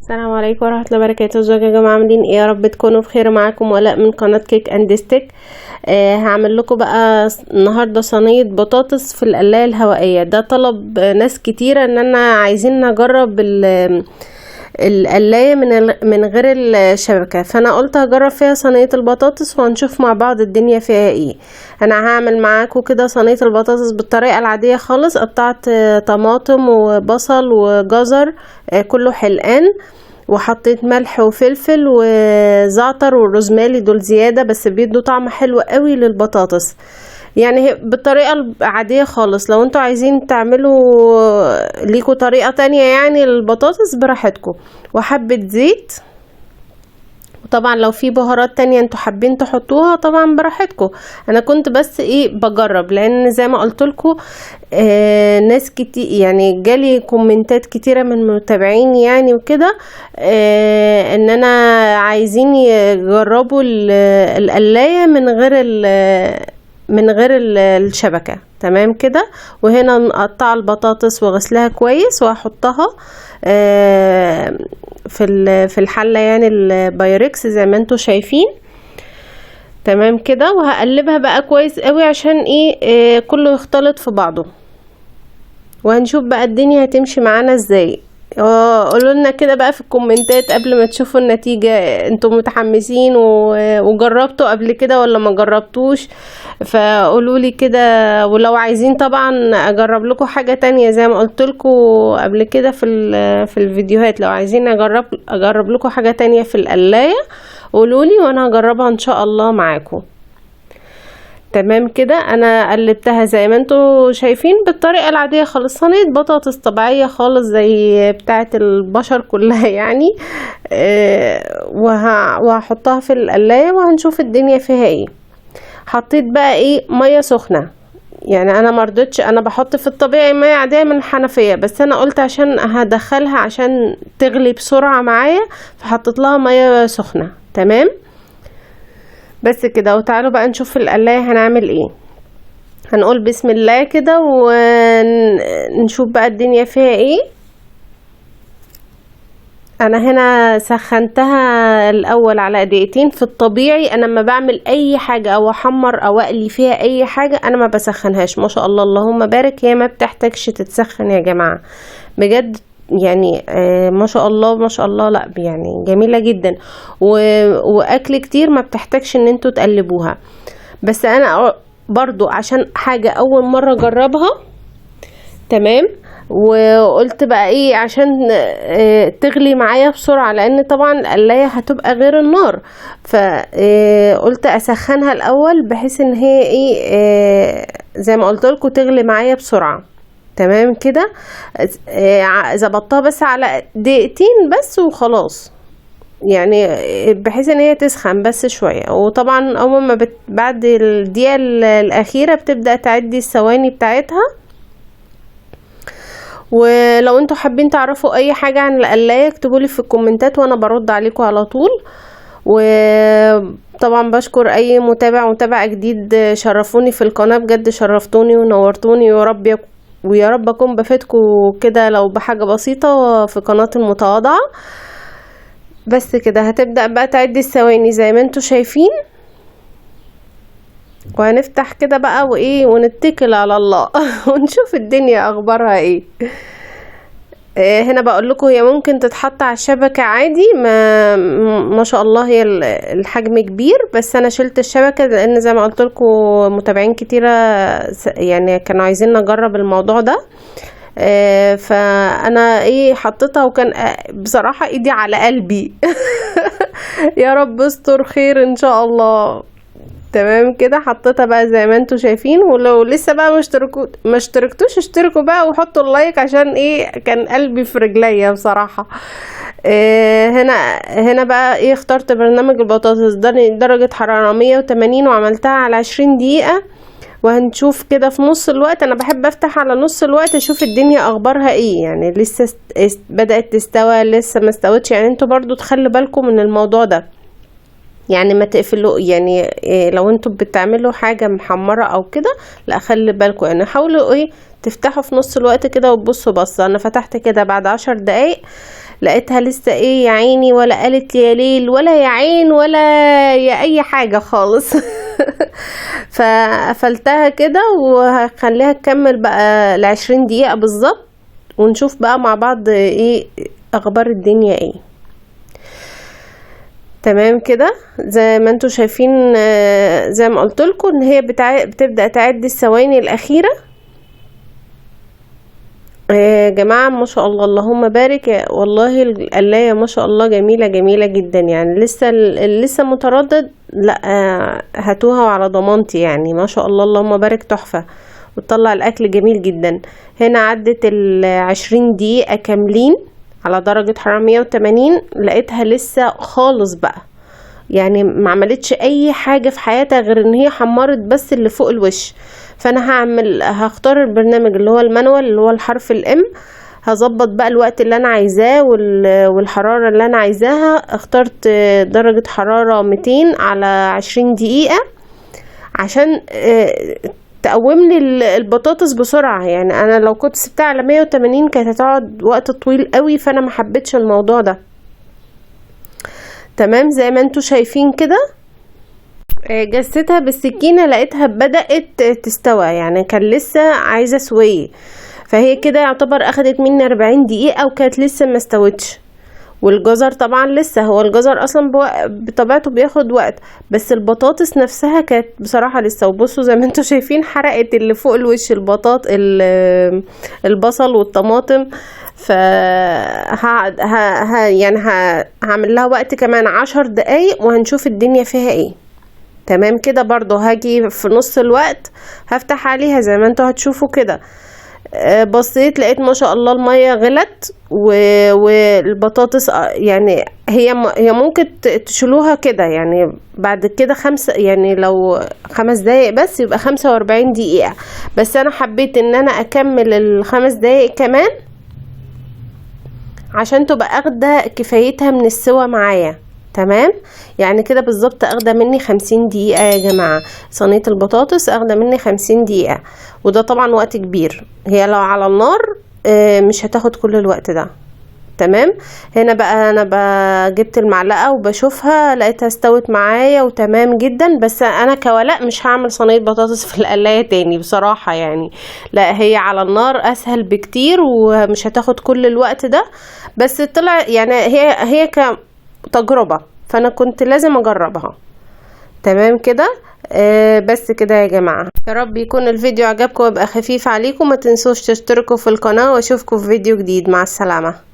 السلام عليكم ورحمة الله وبركاته. ازيكم يا جماعة، عاملين ايه؟ يا رب تكونوا بخير. معاكم ولاء من قناة كيك اند ستيك. هعمل لكم بقى النهاردة صينية بطاطس في القلاية الهوائية. ده طلب ناس كتيرة ان انا عايزين نجرب القلاية من غير الشبكة، فانا قلت هجرب فيها صينية البطاطس وهنشوف مع بعض الدنيا فيها ايه. انا هعمل معاكم كده صينية البطاطس بالطريقة العادية خالص. قطعت طماطم وبصل وجزر كله حلقان، وحطيت ملح وفلفل وزعتر والروزماري، دول زيادة بس بيدوا طعم حلو قوي للبطاطس. يعني بالطريقة العادية خالص. لو انتوا عايزين تعملوا ليكوا طريقة تانية يعني للبطاطس براحتكم. وحبة زيت، وطبعا لو في بهارات تانية انتوا حابين تحطوها طبعا براحتكم. انا كنت بس بجرب، لان زي ما قلت لكم ناس كتير يعني جالي كومنتات كتيرة من متابعين يعني وكده ان انا عايزين يجربوا القلاية من غير الشبكة. تمام كده. وهنا نقطع البطاطس وغسلها كويس وهحطها في الحلة يعني البايركس زي ما انتوا شايفين. تمام كده. وهقلبها بقى كويس قوي عشان كله يختلط في بعضه، وهنشوف بقى الدنيا هتمشي معانا ازاي. قولوا لنا كده بقى في الكومنتات قبل ما تشوفوا النتيجة، انتوا متحمسين وجربتوا قبل كده ولا ما جربتوش؟ فقولوا لي كده. ولو عايزين طبعا اجرب لكم حاجة تانية زي ما قلت لكم قبل كده في الفيديوهات، لو عايزين اجرب لكم حاجة تانية في القلاية قولوا لي وانا هجربها ان شاء الله معاكم. تمام كده. انا قلبتها زي ما انتوا شايفين بالطريقه العاديه خالص، صينيه بطاطس طبيعيه خالص زي بتاعه البشر كلها يعني. وهحطها في القلايه وهنشوف الدنيا فيها ايه. حطيت بقى ميه سخنه. يعني انا مرضتش، انا بحط في الطبيعي ميه عاديه من الحنفيه، بس انا قلت عشان هدخلها عشان تغلي بسرعه معايا فحطيت لها ميه سخنه. تمام بس كده. وتعالوا بقى نشوف في القلاية هنعمل ايه. هنقول بسم الله كده ونشوف بقى الدنيا فيها ايه. انا هنا سخنتها الاول على دقيقتين. في الطبيعي انا لما بعمل اي حاجة او احمر او اقلي فيها اي حاجة انا ما بسخنهاش. ما شاء الله اللهم بارك، هي ما بتحتاجش تتسخن يا جماعة بجد. يعني ما شاء الله ما شاء الله. لا يعني جميلة جدا، واكل كتير ما بتحتاجش ان انتوا تقلبوها. بس انا برضو عشان حاجة اول مرة اجربها. تمام. وقلت بقى عشان تغلي معايا بسرعة، لان طبعا القلاية هتبقى غير النار، فقلت اسخنها الاول بحيث ان هي زي ما قلت لكم تغلي معايا بسرعة. تمام كده. زبطتها بس على دقيقتين بس وخلاص، يعني بحيث ان هي تسخن بس شوية. وطبعا اول ما بعد الدقيقة الاخيرة بتبدأ تعدي الثواني بتاعتها. ولو انتوا حابين تعرفوا اي حاجة عن القلاية اكتبولي في الكومنتات وانا برد عليكم على طول. وطبعا بشكر اي متابع جديد شرفوني في القناة، بجد شرفتوني ونورتوني. ويا رب اكون بفيدكم كده لو بحاجة بسيطة في قناة المتواضعة. بس كده هتبدأ بقى تعدي الثواني زي ما انتوا شايفين. وهنفتح كده بقى ونتكل على الله ونشوف الدنيا اخبارها ايه. هنا بقول لكم هي ممكن تتحط على الشبكة عادي. ما شاء الله هي الحجم كبير، بس انا شلت الشبكة لان زي ما قلت لكم متابعين كتيرة يعني كانوا عايزين نجرب الموضوع ده. فانا حطيتها، وكان بصراحة ايدي على قلبي يا رب استر خير ان شاء الله. تمام كده. حطيتها بقى زي ما انتوا شايفين. ولو لسه بقى ما اشتركتوش اشتركوا بقى وحطوا اللايك عشان كان قلبي في رجليا بصراحة. هنا بقى اخترت برنامج البطاطس درجة حرارة 180 وعملتها على 20 دقيقة. وهنشوف كده في نص الوقت. انا بحب افتح على نص الوقت اشوف الدنيا اخبارها ايه، يعني لسه بدأت تستوى لسه ما استوتش. يعني انتوا برضو تخلوا بالكم من الموضوع ده، يعني ما تقفلوا. يعني لو انتوا بتعملوا حاجة محمرة او كده لا خلي بالكم، يعني حاولوا تفتحوا في نص الوقت كده وتبصوا بصة. انا فتحت كده بعد 10 دقايق لقيتها لسه ايه يا عيني، ولا قالت لي يا ليل ولا يا عين ولا يا اي حاجة خالص. فقفلتها كده وهخليها تكمل بقى ال20 دقيقة بالظبط، ونشوف بقى مع بعض ايه اخبار الدنيا ايه. تمام كده زي ما انتوا شايفين، زي ما قلت لكم ان هي بتبدأ تعد الثواني الاخيرة. يا جماعة ما شاء الله اللهم بارك، والله القلاية ما شاء الله جميلة جميلة جدا يعني. لسه متردد، لا هاتوها وعلى ضمانتي يعني. ما شاء الله اللهم بارك، تحفة وتطلع الاكل جميل جدا. هنا عدت 20 دقيقة كاملين على درجة حرارة 180. لقيتها لسه خالص بقى يعني، ما عملتش اي حاجة في حياتها غير ان هي حمرت بس اللي فوق الوش. فانا هختار البرنامج اللي هو المانوال اللي هو الحرف الام. هظبط بقى الوقت اللي انا عايزاه والحرارة اللي انا عايزاها. اخترت درجة حرارة 200 على 20 دقيقة عشان تقوم لي البطاطس بسرعة يعني. انا لو كنت سبتها على 180 كانت هتقعد وقت طويل قوي، فانا ما حبيتش الموضوع ده. تمام زي ما انتوا شايفين كده. جستها بالسكينة لقيتها بدأت تستوى يعني، كان لسه عايزة سوية. فهي كده يعتبر اخدت مني 40 دقيقة وكانت لسه ما استوتش. والجزر طبعا لسه، هو الجزر اصلا بطبيعته بياخد وقت، بس البطاطس نفسها كانت بصراحة لسه. وبصوا زي ما انتوا شايفين حرقت اللي فوق الوش، البصل والطماطم. ف يعني هعمل لها وقت كمان 10 دقايق وهنشوف الدنيا فيها ايه. تمام كده برضو هاجي في نص الوقت هفتح عليها زي ما انتوا هتشوفوا كده. بصيت لقيت ما شاء الله المية غلت والبطاطس يعني هي ممكن تشيلوها كده يعني بعد كده يعني لو 5 دقايق بس يبقى 45 دقيقة. بس انا حبيت ان انا اكمل ال5 دقايق كمان عشان تبقى اخده كفايتها من السوا معايا. تمام يعني كده بالظبط اخده مني 50 دقيقة يا جماعة. صينية البطاطس اخده مني 50 دقيقة، وده طبعا وقت كبير. هي لو على النار مش هتاخد كل الوقت ده. تمام هنا بقى انا جبت المعلقة وبشوفها لقيتها استوت معايا وتمام جدا. بس انا كولاء مش هعمل صينية بطاطس في القلاية تاني بصراحة يعني. لا هي على النار اسهل بكتير ومش هتاخد كل الوقت ده. بس طلع يعني هي كتجربة، فانا كنت لازم اجربها. تمام كده بس كده يا جماعة. يا رب يكون الفيديو عجبكم ويبقى خفيف عليكم. ما تنسوش تشتركوا في القناة واشوفكم في فيديو جديد. مع السلامة.